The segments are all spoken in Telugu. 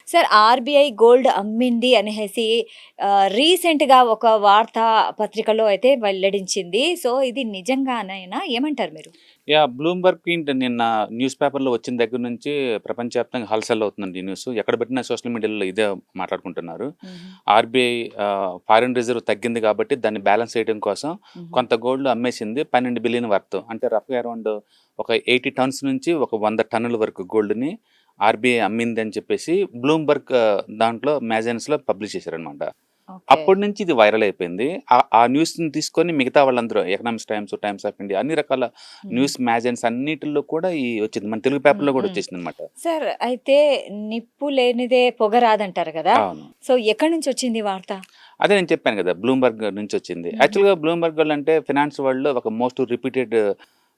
సార్ ఆర్‌బీఐ గోల్డ్ అమ్మింది అనేసి రీసెంట్‌గా ఒక వార్తా పత్రికలో అయితే వెల్లడించింది. సో, ఇది నిజంగానేనా? ఏమంటారు మీరు? బ్లూంబర్గ్ నిన్న న్యూస్ పేపర్‌లో వచ్చిన దగ్గర నుంచి ప్రపంచవ్యాప్తంగా హల్చల్ అవుతుందండి ఈ న్యూస్. ఎక్కడ పెట్టినా సోషల్ మీడియాలో ఇదే మాట్లాడుకుంటున్నారు. హుహు. ఆర్‌బీఐ ఫారెన్ రిజర్వ్ తగ్గింది కాబట్టి దాన్ని బ్యాలెన్స్ చేయడం కోసం హుహు. కొంత గోల్డ్ అమ్మేసింది. 12 billion worth. అంటే రఫ్‌గా అరౌండ్ ఒక 80 టన్స్ నుంచి ఒక 100 టన్నుల వరకు గోల్డ్‌ని ఆర్‌బీఐ అమ్మిందని చెప్పేసి బ్లూంబర్గ్ దాంట్లో మ్యాగజైన్స్‌లో పబ్లిష్ చేశారనమాట. ఓకే. అప్పటి నుంచి ఇది వైరల్ అయిపోయింది. ఆ న్యూస్‌ని తీసుకొని మిగతా వాళ్ళందరూ economics times, times of India అన్ని రకాల హుహు. న్యూస్ మ్యాగజైన్స్ అన్నిటిలో కూడా వచ్చింది. మన తెలుగు హ్మ్. పేపర్‌లో కూడా హ్మ్. వచ్చేసిందనమాట. సార్ అయితే నిప్పు లేనిదే పొగ రాదంటారు గదా! అవును. సో, ఎక్కడి నుంచొచ్చింది ఈ వార్త? అదే నేను చెప్పాను కదా! బ్లూంబర్గ్ నుంచొచ్చింది. హుహు. యాక్చువల్‌గా బ్లూంబర్గ్ అంటే ఫినాన్స్ వరల్డ్‌లో ఒక మోస్ట్ రిపీటెడ్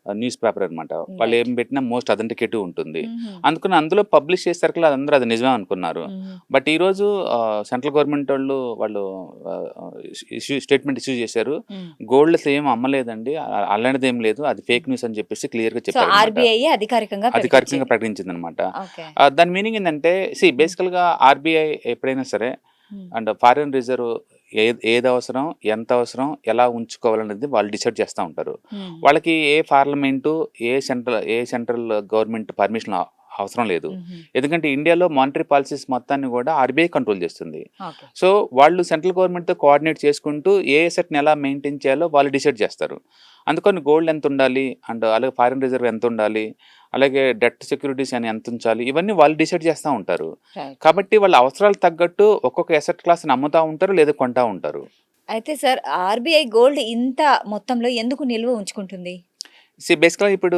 న్యూస్ పేపర్ అనమాట. వాళ్ళు ఏం రైట్. పెట్టినా మోస్ట్ అథెంటికేటివ్ ఉంటుంది. హుహు. అందుకని అందులో పబ్లిష్ చేసేసరికి అందరూ అది నిజమే అనుకున్నారు. హుహు. బట్ ఈరోజు సెంట్రల్ గవర్నమెంట్ వాళ్ళు స్టేట్మెంట్ ఇష్యూ చేశారు. హ్మ్. గోల్డ్ అసలు ఏమి అమ్మలేదండి. అలాంటిదేం లేదు. అది హ్మ్. ఫేక్ న్యూస్ అని చెప్పేసి క్లియర్‌గా సో, చెప్పారనమాట. ఆర్‌బీఐయే అధికారికంగా అధికారికంగా ప్రకటించింది. ప్రకటించిందనమాట. ఓకే. దాని మీనింగ్ ఏందంటే హ్మ్. బేసికల్‌గా ఆర్‌బీఐ ఎప్పుడైనా సరే హ్మ్. అండ్ ఫారిన్ రిజర్వ్ ఏదవసరం, ఎంత అవసరం, ఎలా ఉంచుకోవాలనేది వాళ్ళు డిసైడ్ చేస్తా ఉంటారు. హ్మ్. వాళ్ళకి ఏ పార్లమెంటు, ఏ సెంట్రల్ గవర్నమెంట్ పర్మిషన్ అవసరం లేదు. హుహు. ఎందుకంటే ఇండియాలో మానిటరీ పాలిసీస్ మొత్తాన్ని కూడా ఆర్‌బీఐ కంట్రోల్ చేస్తుంది. ఓకే. సో, వాళ్ళు సెంట్రల్ గవర్నమెంట్‌తో కోఆర్డినేట్ చేసుకుంటూ ఏ అసెట్‌ని ఎలా మెయింటైన్ చేయాలో వాళ్ళు డిసైడ్ చేస్తారు. అందుకని గోల్డ్ ఎంతుండాలి, అండ్ అలాగే ఫారిన్ రిజర్వ్ ఎంతుండాలి, అలాగే డెట్ సెక్యూరిటీస్ అని ఎంతుంచాలి, ఇవన్నీ వాళ్ళు డిసైడ్ చేస్తా ఉంటారు. రైట్. కాబట్టి వాళ్ళ అవసరాలకు తగ్గట్టు ఒక్కొక్క అసెట్ క్లాస్‌ని అమ్ముతా ఉంటారు, లేదా కొంటా ఉంటారు. అయితే సార్ ఆర్‌బీఐ గోల్డ్ ఇంత మొత్తంలో ఎందుకు నిల్వ ఉంచుకుంటుంది? బేసికల్‌గా ఇప్పుడు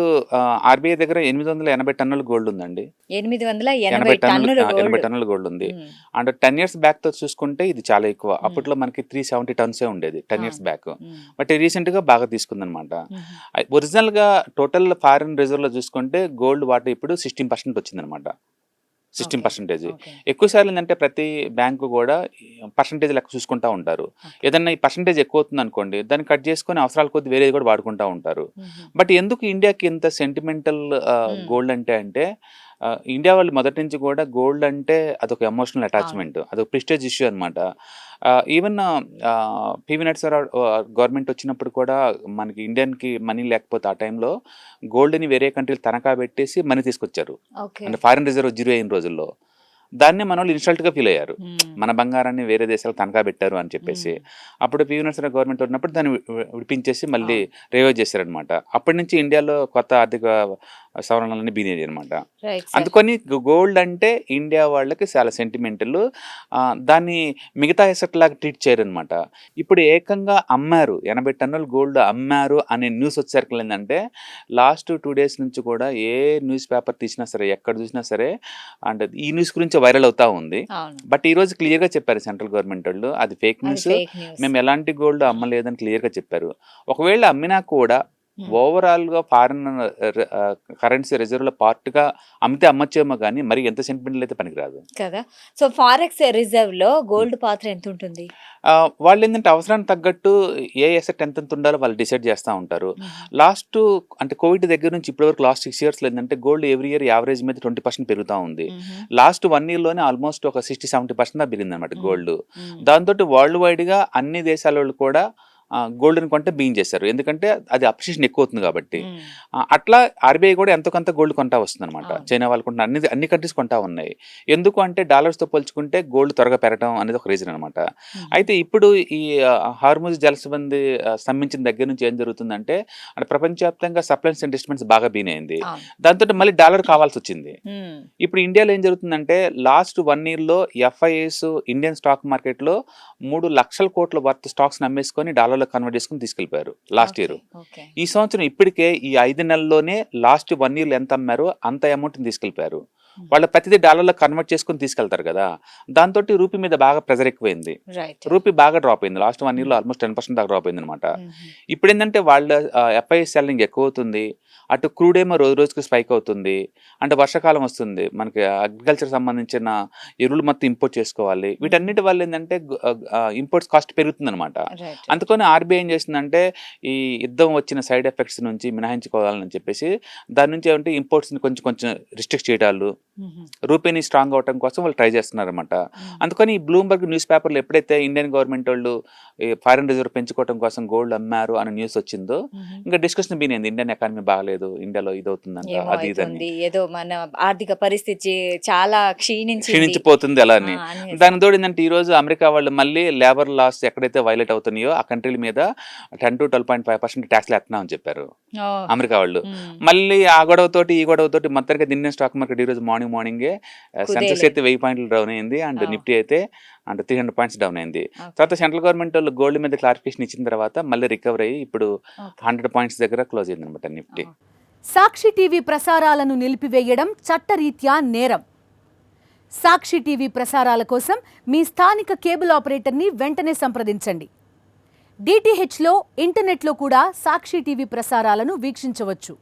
ఆర్‌బీఐ దగ్గర 880 టన్నుల గోల్డ్ ఉందండి. 880 80 టన్నులు టన్నుల 80 గోల్డ్. టన్నుల గోల్డ్ ఉంది. హ్మ్. అండ్ 10 ఇయర్స్ బ్యాక్‌తో చూసుకుంటే ఇది చాలా ఎక్కువ. హ్మ్. అప్పట్లో మనకి 370 టన్సే ఉండేది 10 ఇయర్స్ అవును. బ్యాక్. హ్మ్. బట్ రీసెంట్‌గా బాగా తీసుకుందనమాట. హుహు. ఒరిజినల్‌గా టోటల్ ఫారిన్ రిజర్వ్‌లో చూసుకుంటే గోల్డ్ వాటా ఇప్పుడు 16% వచ్చిందనమాట. ఓకే. 16% ఓకే. ఎక్కువ సార్లు ఏందంటే ప్రతి బ్యాంకు గూడా పర్సెంటేజ్ లెక్క చూసుకుంటా ఉంటారు. ఓకే. ఏదన్నా ఈ పర్సెంటేజ్ ఎక్కువవుతుందనుకోండి, దాన్ని కట్ చేసుకొని అవసరాల కొద్దీ వేరేది కూడా వాడుకుంటా ఉంటారు. హుహు. బట్ ఎందుకు ఇండియాకి ఇంత సెంటిమెంటల్ హ్మ్. గోల్డ్ అంటే ఇండియా వాళ్ళు మొదటి నుంచి కూడా గోల్డ్ అంటే అదొక ఎమోషనల్ అవును. అటాచ్‌మెంట్. అదొక ప్రెస్టీజ్ ఇష్యూ అనమాట. ఈవెన్ పీవీ నరసింహారావు గవర్నమెంట్ వచ్చినప్పుడు కూడా మనకి ఇండియన్‌కి మనీ లేకపోతే ఆ టైంలో గోల్డ్‌ని వేరే కంట్రీలు తనఖా పెట్టేసి మనీ తీసుకొచ్చారు. ఓకే. అంటే ఫారిన్ రిజర్వ్ జీరో అయిన రోజుల్లో. దాన్నే మనోళ్ళు ఇన్‌సల్ట్‌గా ఫీల్ అయ్యారు. హ్మ్. మన బంగారాన్ని వేరే దేశాలకు తనఖా పెట్టారు అని చెప్పేసి. హ్మ్. అప్పుడు పీవీ నరసింహారావు గవర్నమెంట్ ఉన్నప్పుడు దాన్ని విడిపించేసి మళ్ళీ అవును. రివైవ్ చేశారనమాట. అప్పటి నుంచి ఇండియాలో కొత్త ఆర్థిక సవరణలన్నీ బిగినాయి అనమాట. Right sir. అందుకని గోల్డ్ అంటే ఇండియా వాళ్ళకి చాలా సెంటిమెంటల్. దాన్ని మిగతా అసెట్ లాగా ట్రీట్ చేయరనమాట. ఇప్పుడు ఏకంగా అమ్మారు. 80 టన్నుల గోల్డ్ అమ్మారు అనే న్యూస్ వచ్చేసరికి ఏందంటే లాస్ట్ 2 డేస్ నుంచి కూడా ఏ న్యూస్ పేపర్ తీసినా సరే, ఎక్కడ చూసినా సరే అంటే ఈ న్యూస్ గురించే వైరల్ అవుతా ఉంది. అవును. బట్ ఈరోజు క్లియర్‌గా చెప్పారు సెంట్రల్ గవర్నమెంటోళ్ళు. అది ఫేక్ అది న్యూస్. Fake news. మేము ఎలాంటి గోల్డ్ అమ్మలేదని క్లియర్‌గా చెప్పారు. ఒకవేళ అమ్మినా కూడా హ్మ్. ఓవరాల్‌గా ఫారిన్ కరెన్సీ రిజర్వ్‌లో పార్ట్‌గా అమ్మితే అమ్మచ్చేమో గానీ, మరి ఎంత సెంటిమెంటల్ అయితే పనికిరాదు. కదా! సో, ఫారెక్స్ రిజర్వ్‌లో హ్మ్. గోల్డ్ పాత్ర ఎంతుంటుంది? వాళ్ళేందంటే అవసరానికి తగ్గట్టు ఏ అసెట్ ఎంతెంత ఉండాలో వాళ్ళు డిసైడ్ చేస్తా ఉంటారు. హుహు. లాస్టు అంటే కోవిడ్ దగ్గర నుంచి ఇప్పటి వరకు లాస్ట్ 6 ఇయర్స్‌లో ఏందంటే గోల్డ్ ఎవ్రీ ఇయర్ యావరేజ్ మీద 20% పెరుగుతా ఉంది. హుహు. లాస్ట్ 1 ఇయర్‌లోనే ఆల్మోస్ట్ ఒక 60, 70% దాకా పెరిగిందనమాట హ్మ్. గోల్డ్. హ్మ్. దాంతోటి వరల్డ్ వైడ్‌గా అన్ని దేశాలోళ్ళు కూడా గోల్డ్‌ని కొంటే బియించేశారు. ఎందుకంటే అది అప్రిషియేషన్ ఎక్కువవుతుంది కాబట్టి. హ్మ్. అట్లా ఆర్‌బీఐ కూడా ఎంతో కొంత గోల్డ్ కొంటా వస్తుందనమాట. అవును. చైనా వాళ్ళు కొంటున్న అన్ని కంట్రీస్ కొంటా ఉన్నాయి. ఎందుకు అంటే డాలర్స్‌తో పోల్చుకుంటే గోల్డ్ త్వరగా పెరగడం అనేది ఒక రీజన్ అనమాట. హుహు. అయితే ఇప్పుడు ఈ హార్ముజ్ జలసంధి స్తంభించిన దగ్గర నుంచి ఏం జరుగుతుందంటే, అంటే ప్రపంచవ్యాప్తంగా సప్లైస్ అండ్ డిస్టర్బెన్స్ బాగా బీనయింది. అవును. దాంతోటి మళ్ళీ డాలర్ కావాల్సొచ్చింది. హ్మ్. ఇప్పుడు ఇండియాలో ఏం జరుగుతుందంటే, లాస్ట్ 1 ఇయర్‌లో ఎఫ్ఐఐస్ ఇండియన్ స్టాక్ మార్కెట్‌లో 3,00,000 కోట్ల వర్త్ స్టాక్స్‌ని అమ్మేసుకొని డాలర్‌లో కన్వర్ట్ చేసుకొని తీసుకెళ్ళిపోయారు లాస్ట్ ఓకే. ఇయర్. ఓకే. ఈ సంవత్సరం ఇప్పటికే ఈ 5 నెలల్లోనే లాస్ట్ 1 ఇయర్‌లో ఎంత అమ్మారో అంత అమౌంట్‌ని తీసుకెళ్ళిపోయారు. హుహు. వాళ్ళు ప్రతిదీ డాలర్‌లో కన్వర్ట్ చేసుకొని తీసుకెళ్తారు గదా! దాంతోటి రూపీ మీద బాగా ప్రెషర్ ఎక్కువైంది. రైట్. రూపీ బాగా డ్రాప్ అయింది. లాస్ట్ 1 ఇయర్‌లో హ్మ్. ఆల్మోస్ట్ 10% దాకా డ్రాప్ అయిందనమాట. హుహు. ఇప్పుడేందంటే వాళ్ళ ఎఫ్ఐఐ సెల్లింగ్ ఎక్కువవుతుంది. అటు క్రూడ్ ఏమో రోజు రోజుకి స్పైక్ అవుతుంది. అంటే వర్షాకాలం వస్తుంది. మనకి అగ్రికల్చర్ సంబంధించిన ఎరువులు మొత్తం ఇంపోర్ట్ చేసుకోవాలి. వీటన్నిటి వల్ల ఏందంటే ఇంపోర్ట్స్ కాస్ట్ పెరుగుతుందనమాట. రైట్. అందుకని ఆర్‌బీఐ ఏం చేస్తుందంటే, ఈ యుద్ధం వచ్చిన సైడ్ ఎఫెక్ట్స్ నుంచి మినహాయించుకోవాలని చెప్పేసి, దాని నుంచి ఏమంటే ఇంపోర్ట్స్‌ని కొంచెం కొంచెం రిస్ట్రిక్ట్ చేయడాలు, హుహు. రూపీని స్ట్రాంగ్ అవ్వటం కోసం వాళ్ళు ట్రై చేస్తున్నారనమాట. అందుకని ఈ బ్లూంబర్గ్ న్యూస్ పేపర్‌లో ఎప్పుడైతే ఇండియన్ గవర్నమెంట్ వాళ్ళు ఈ ఫారెన్ రిజర్వ్ పెంచుకోవడం కోసం గోల్డ్ అమ్మారు అనే న్యూస్ వచ్చిందో, హుహు. ఇంకా డిస్కషన్ బిగినైంది. ఇండియన్ ఎకానమీ బాగాలేదు, ఇండియాలో ఇదవుతుందంట, ఏమో అది ఇదని. అయితుంది. ఏదో మన ఆర్థిక పరిస్థితి చాలా క్షీణించింది. క్షీణించిపోతుంది అలా అని. అనేసి. దానికి తోడు ఏందంటే ఈరోజు అమెరికా వాళ్ళు మళ్ళీ లేబర్ లాస్ ఎక్కడైతే వైలేట్ అవుతున్నాయో ఆ కంట్రీల మీద 10-12.5% ట్యాక్స్‌లు ఎత్తన్నామని చెప్పారు ఓహ్! అమెరికా వాళ్ళు. హ్మ్. మళ్ళీ ఆ గొడవతోటి, ఈ గొడవతోటి మొత్తానికి ఇండియన్ స్టాక్ మార్కెట్ ఈరోజు మార్నింగే సెన్సెక్స్ కుదేలే. అయితే 1000 పాయింట్లు డౌన్ అయింది. And oh! నిఫ్టీ అయితే 300 పాయింట్స్ డౌన్ అయింది. ఓకే. తర్వాత సెంట్రల్ గవర్నమెంట్ వాళ్ళు గోల్డ్ మీద క్లారిఫికేషన్ ఇచ్చిన తర్వాత మళ్ళీ రికవర్ అయ్యి ఇప్పుడు ఓకే. 100 పాయింట్స్ దగ్గర క్లోజ్ అయిందనమాట నిఫ్టీ. ఓహ్! సాక్షి టీవీ ప్రసారాలను నిలిపివేయడం చట్టరీత్యా నేరం. సాక్షి టీవీ ప్రసారాల కోసం మీ స్థానిక కేబుల్ ఆపరేటర్ని వెంటనే సంప్రదించండి. డిటిహెచ్లో, ఇంటర్నెట్లో కూడా సాక్షి టీవీ ప్రసారాలను వీక్షించవచ్చు.